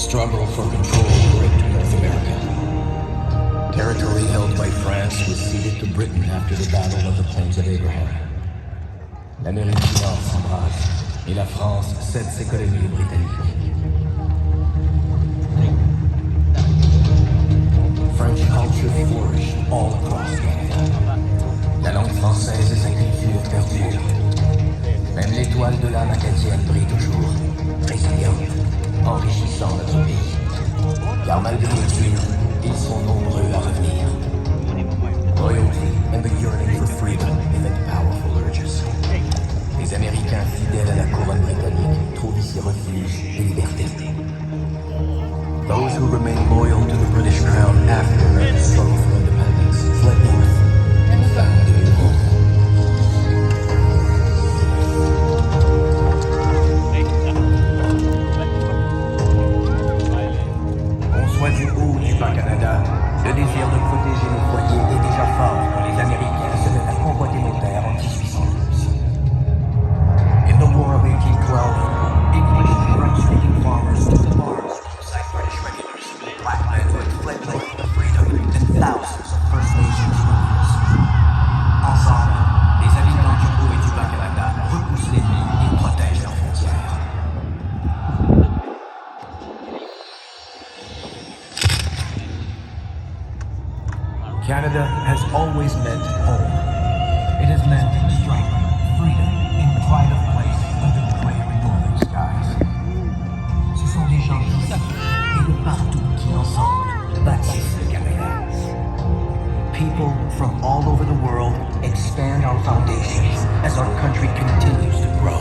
Struggle for control gripped North America. Territory held by France was ceded to Britain after the Battle of the Plains of Abraham. L'Amérique du Nord s'embrase et la France cède ses colonies aux Britanniques. French culture flourished all across Canada. La langue française et sa culture perdurent. Même l'étoile de l'âme acadienne brille toujours, résiliente, enrichissant notre pays. Car malgré le dur, ils sont nombreux à revenir. Loyalty and the yearning for freedom éveillent powerful urges. Les Américains fidèles à la couronne britannique trouvent ici refuge et liberté. Those who remain loyal to the British crown after the struggle for independence fled north and found a new home. Du haut du Bas-Canada, le désir de protéger nos foyers est déjà fort quand les Américains se mettent à convoiter nos terres en 1812. In the War of 1812, English and French-speaking farmers took the arms alongside British regulars, black men who had fled north for freedom, and thousands of First Nations warriors. Ensemble, les habitants du haut et du Bas-Canada repoussent l'ennemi et protègent leurs frontières. Canada has always meant home. It has meant strength, freedom, and pride of place under the gray northern skies. Ce sont des gens d'ici et de partout qui ensemble bâtissent le Canada. People from all over the world expand our foundations as our country continues to grow.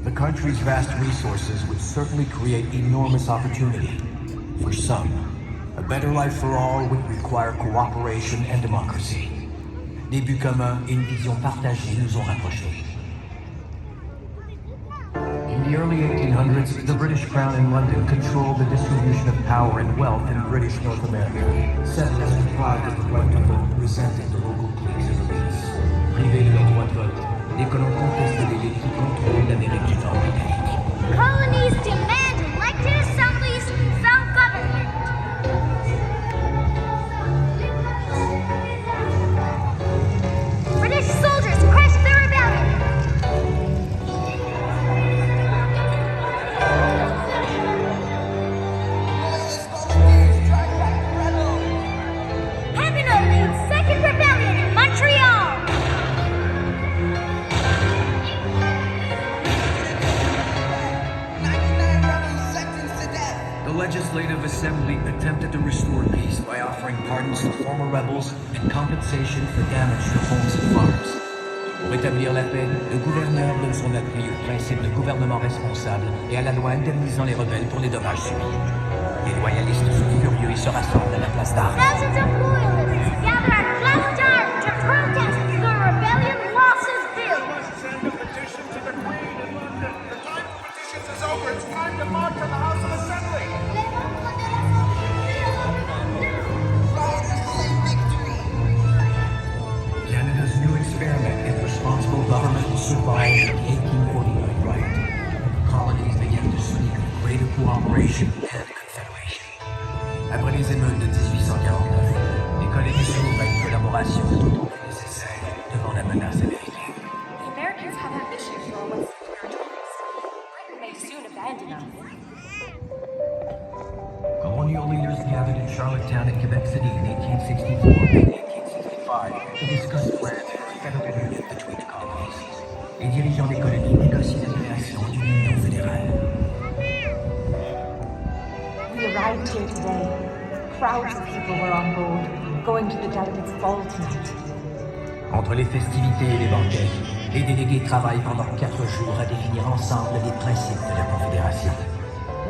The country's vast resources would certainly create enormous opportunity. For some, a better life for all would require cooperation and democracy. Des buts communs et une vision partagée nous ont rapprochés. In the early 1800s, the British Crown in London controlled the distribution of power and wealth in British North America. Settlers deprived of the right to vote resented the local cliques and elites. Privés de leur droit de vote, les colons contestaient l'élite qui contrôle l'Amérique du Nord britannique. Colonies demand elected assemblies, self-government. British soldiers crushed the rebellion. Haguenau leads second rebellion in Montreal. The Legislative Assembly attempted to restore peace by offering pardons to former rebels and compensation for damage to homes and farms. Pour établir la paix, le gouverneur donne son appui au principe de gouvernement responsable et à la loi indemnisant les rebelles pour les dommages subis. Les loyalistes sont furieux et se rassemblent à la place d'armes. Thousands of loyalists gather at Flat Arm to protest the rebellion losses bill. Send a petition to the Queen in London. The time for petitions is over. It's time to march on the House of Assembly. Canada's new experiment in responsible government survived the 1849 riot. Colonies began to speak of greater cooperation and confederation. Après les émeutes de 1849, les colonies s'ouvrent à une collaboration tout aussi nécessaire devant la menace américaine. The Americans have ambitions for what's territories. Charlottetown and Quebec City in 1864 and 1865 to discuss plans for a federal union between the colonies. Les dirigeants des colonies négocient la création d'une union fédérale. We arrived here today. Crowds of people were on board, going to the delegates' ball tonight. Entre les festivités et les banquets, les délégués travaillent pendant 4 jours à définir ensemble les principes de la Confédération.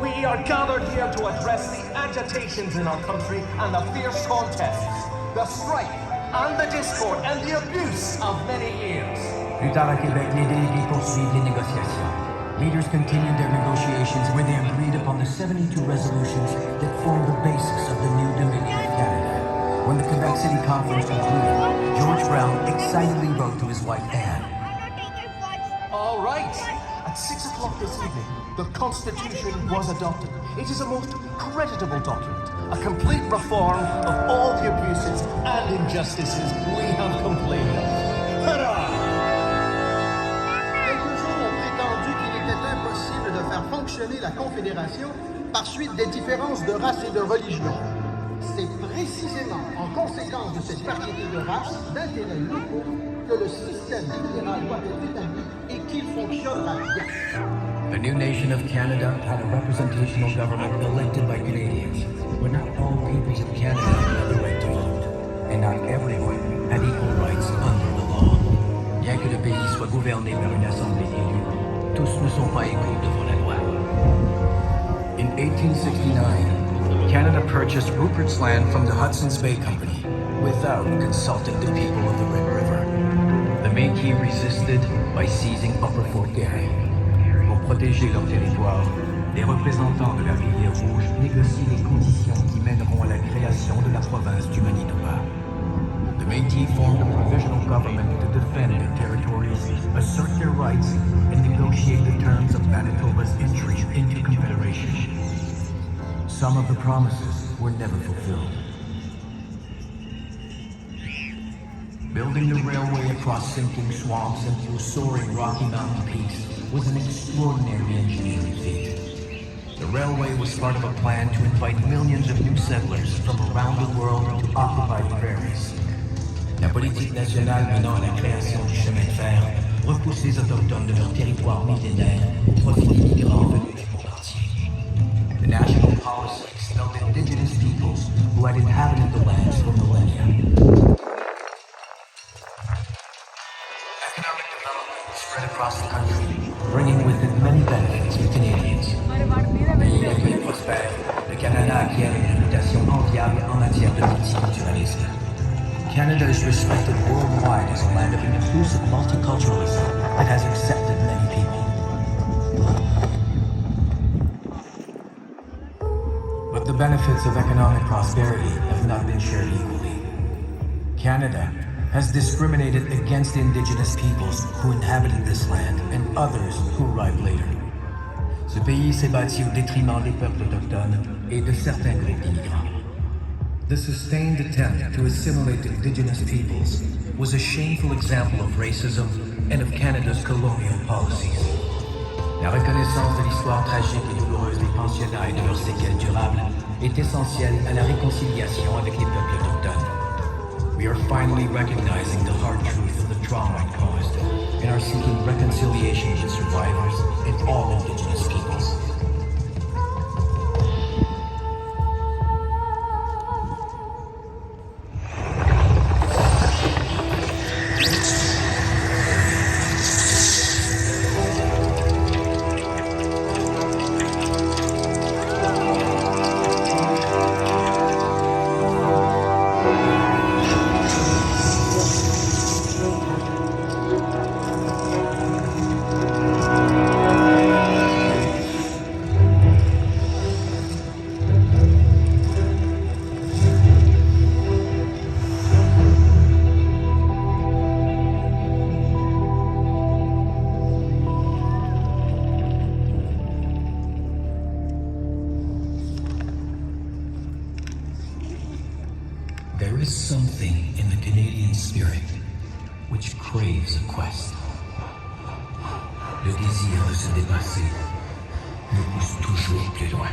We are gathered here to address the agitations in our country and the fierce contests, the strife and the discord and the abuse of many years. Plus tard à Québec, les délégués poursuivent les négociations. Leaders continued their negotiations where they agreed upon the 72 resolutions that form the basis of the new Dominion of Canada. When the Quebec City Conference concluded, George Brown excitedly wrote to his wife Anne. All right. At 6 o'clock this evening, the Constitution was adopted. It is a most creditable document, a complete reform of all the abuses and injustices we have complained of. Hurrah! Quelques-uns ont prétendu qu'il était impossible de faire fonctionner la Confédération par suite des différences de race et de religion. C'est précisément en conséquence de cette variété de races, d'intérêts locaux, que le système fédéral doit être établi et qu'il fonctionnera bien. The new nation of Canada had a representational government elected by Canadians, where not all peoples of Canada had the right to vote, and not everyone had equal rights under the law. Bien que le pays soit gouverné par une assemblée élue, tous ne sont pas égaux devant la loi. In 1869, Canada purchased Rupert's Land from the Hudson's Bay Company without consulting the people of the Red River. The Métis resisted by seizing Upper Fort Garry. Pour protéger leur territoire, les représentants de la Rivière Rouge négocient les conditions qui mèneront à la création de la province du Manitoba. The Métis formed a provisional government to defend their territories, assert their rights, and negotiate the terms of Manitoba's entry into Confederation. Some of the promises were never fulfilled. Building the railway across sinking swamps and through soaring Rocky Mountain peaks was an extraordinary engineering feat. The railway was part of a plan to invite millions of new settlers from around the world to occupy the prairies. La politique nationale menant à la création du chemin de fer repousse les autochtones de leur territoire millénaire au profit des migrants venus du monde entier. The national policy expelled indigenous peoples who had inhabited the lands for millennia. Economic development spread across the country, bringing with it many benefits to Canadians. Pays accueilli et prospère, le Canada acquiert une réputation enviable en matière de multiculturalisme. Canada is respected worldwide as a land of inclusive multiculturalism that has accepted many people. But the benefits of economic prosperity have not been shared equally. Canada has discriminated against Indigenous peoples who inhabited this land and others who arrived later. Ce pays s'est bâti au détriment des peuples autochtones et de certains groupes d'immigrants. The sustained attempt to assimilate Indigenous peoples was a shameful example of racism and of Canada's colonial policies. La reconnaissance de l'histoire tragique et douloureuse des pensionnats et de leurs séquelles durables est essentielle à la réconciliation avec les peuples autochtones. We are finally recognizing the hard truth of the trauma it caused and are seeking reconciliation with survivors and all Indigenous peoples. There is something in the Canadian spirit which craves a quest. Le désir de se dépasser nous pousse toujours plus loin.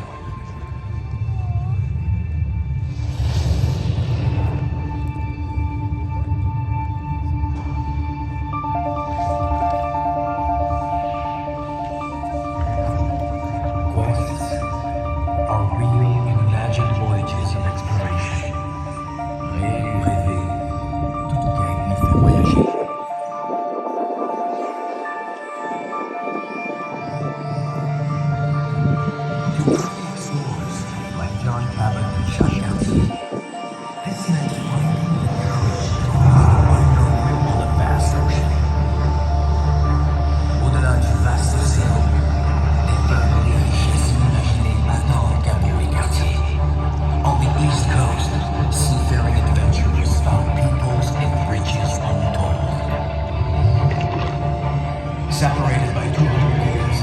Separated by 200 years,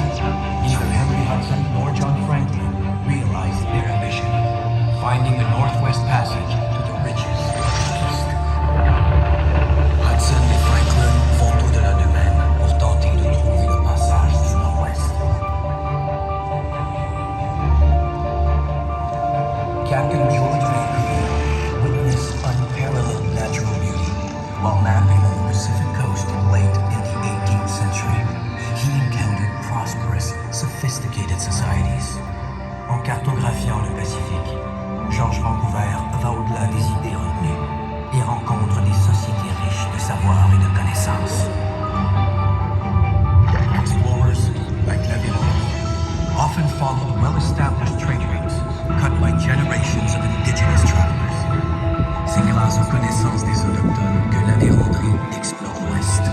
neither Henry Hudson nor John Franklin realized their ambition, finding the Northwest Passage to the riches of the East. Hudson et Franklin vont au-delà d'eux-mêmes pour tenter de trouver le passage du Nord-Ouest. Captain George Vancouver witnessed unparalleled natural beauty while mapping on the Pacific coast late in the 18th century. He encountered prosperous, sophisticated societies. En cartographiant le Pacifique, George Vancouver va au-delà des idées retenues et rencontre des sociétés riches de savoir et de connaissances. Explorers, like Laviron, often followed well-established trade routes cut by generations of indigenous travelers. C'est grâce aux connaissances des autochtones que la Vérandrie explore l'Ouest.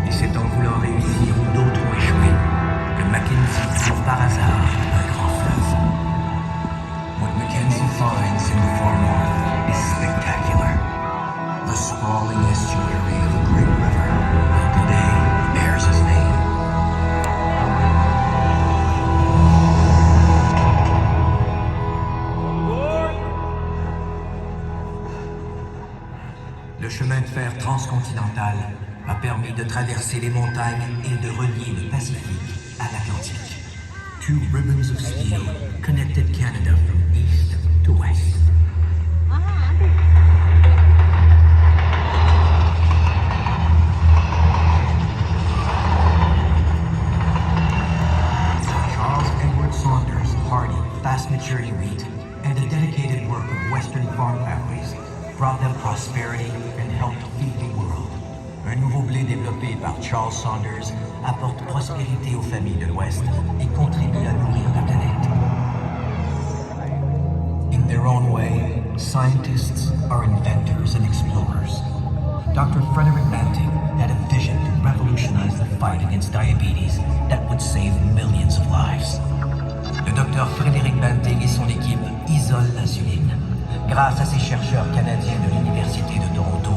Et c'est en voulant réussir où d'autres ont échoué que Mackenzie trouve par hasard un grand fleuve. What Mackenzie finds in the far north is spectacular. The sprawling estuary of a great river that today bears his name. Le chemin de fer transcontinental a permis de traverser les montagnes et de relier le Pacifique à l'Atlantique. Two ribbons of steel connected Canada from east to west. Charles Edward Saunders' hardy, fast-maturing wheat and the dedicated work of Western farm families brought them prosperity and helped feed the world. Un nouveau blé développé par Charles Saunders apporte prospérité aux familles de l'Ouest et contribue à nourrir la planète. In their own way, scientists are inventors and explorers. Dr. Frederick Banting had a vision to revolutionize the fight against diabetes that would save millions of lives. Le docteur Frédéric Banting et son équipe isolent l'insuline. Grâce à ces chercheurs canadiens de l'Université de Toronto,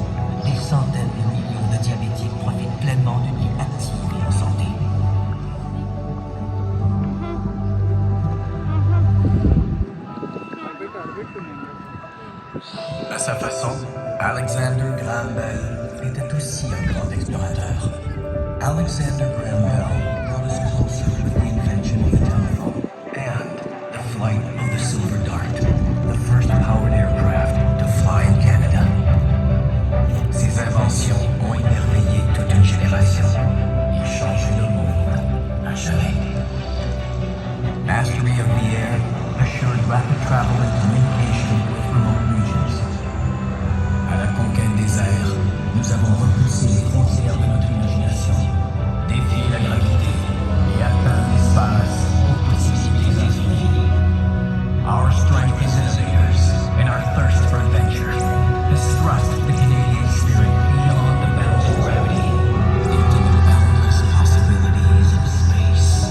des centaines de millions de diabétiques profitent pleinement d'une vie active et en santé. À sa façon, Alexander Graham Bell était aussi un grand explorateur. Alexander Graham Bell brought us closer with the invention of the telephone and the flight of the Silver Dart, the first powered aircraft to fly in Canada. Ces inventions ont émerveillé toute une génération et changé le monde à jamais. Mastery of the air assured rapid travel and communication with remote regions. À la conquête des airs, nous avons repoussé les frontières de notre imagination, défié la gravité et atteint l'espace aux possibilités infinies. Our strength as innovators and our thirst for adventure has thrust the Canadian spirit beyond the bounds of gravity into the boundless possibilities of space.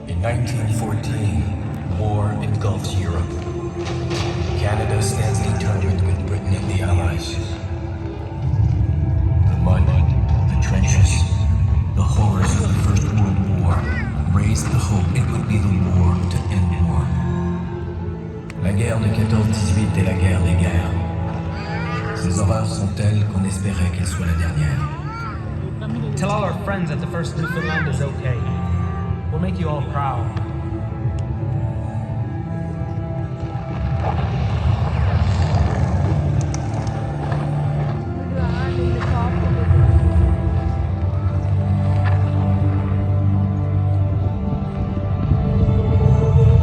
In 1914, war engulfs Europe. Canada stands determined with Britain and the Allies. The mud, the trenches, the horrors of the First World War raised the hope it would be the war to end war. La guerre de 14-18 est la guerre horreurs sont telles qu'on espérait qu'elles soient la dernière. Tell all our friends that the first Newfoundland is okay. We'll make you all proud.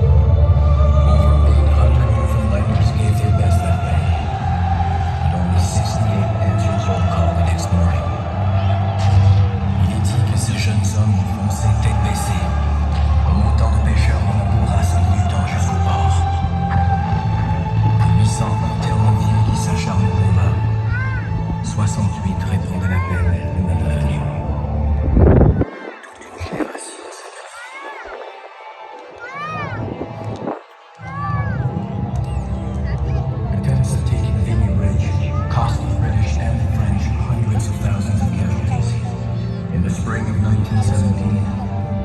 Over 800 Newfoundlanders gave their best that day, but only 68 answered roll call the next morning. Il est dit que ces jeunes hommes ont foncé tête baissée, comme autant de pêcheurs dans la bourrasque luttant jusqu'au port. 800 enterrent la ville qui s'acharne au combat. 68 répondent à l'appel le même venu. Toute une génération Attempts at taking Vimy Ridge cost the British and the French hundreds of thousands of casualties. In the spring of 1917,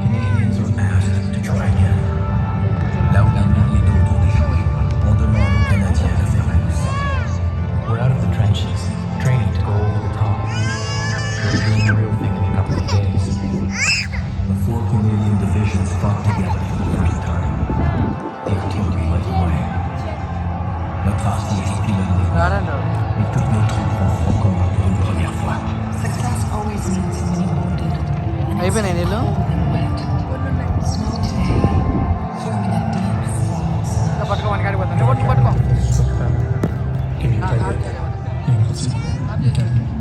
Canadians were asked to try again. Là où la milliers d'autres ont échoué, on demande aux Canadiens de faire la leçon. We're out of the trenches, training to go over the top. We're doing the real thing in a couple of days. The 4 Canadian divisions fought together for the first time. The artillery led the way. Notre artillerie pilotait, I don't know. et toutes nos troupes ont front commun pour une première fois. Success always means many wounded. And Ay, it's pinanilo?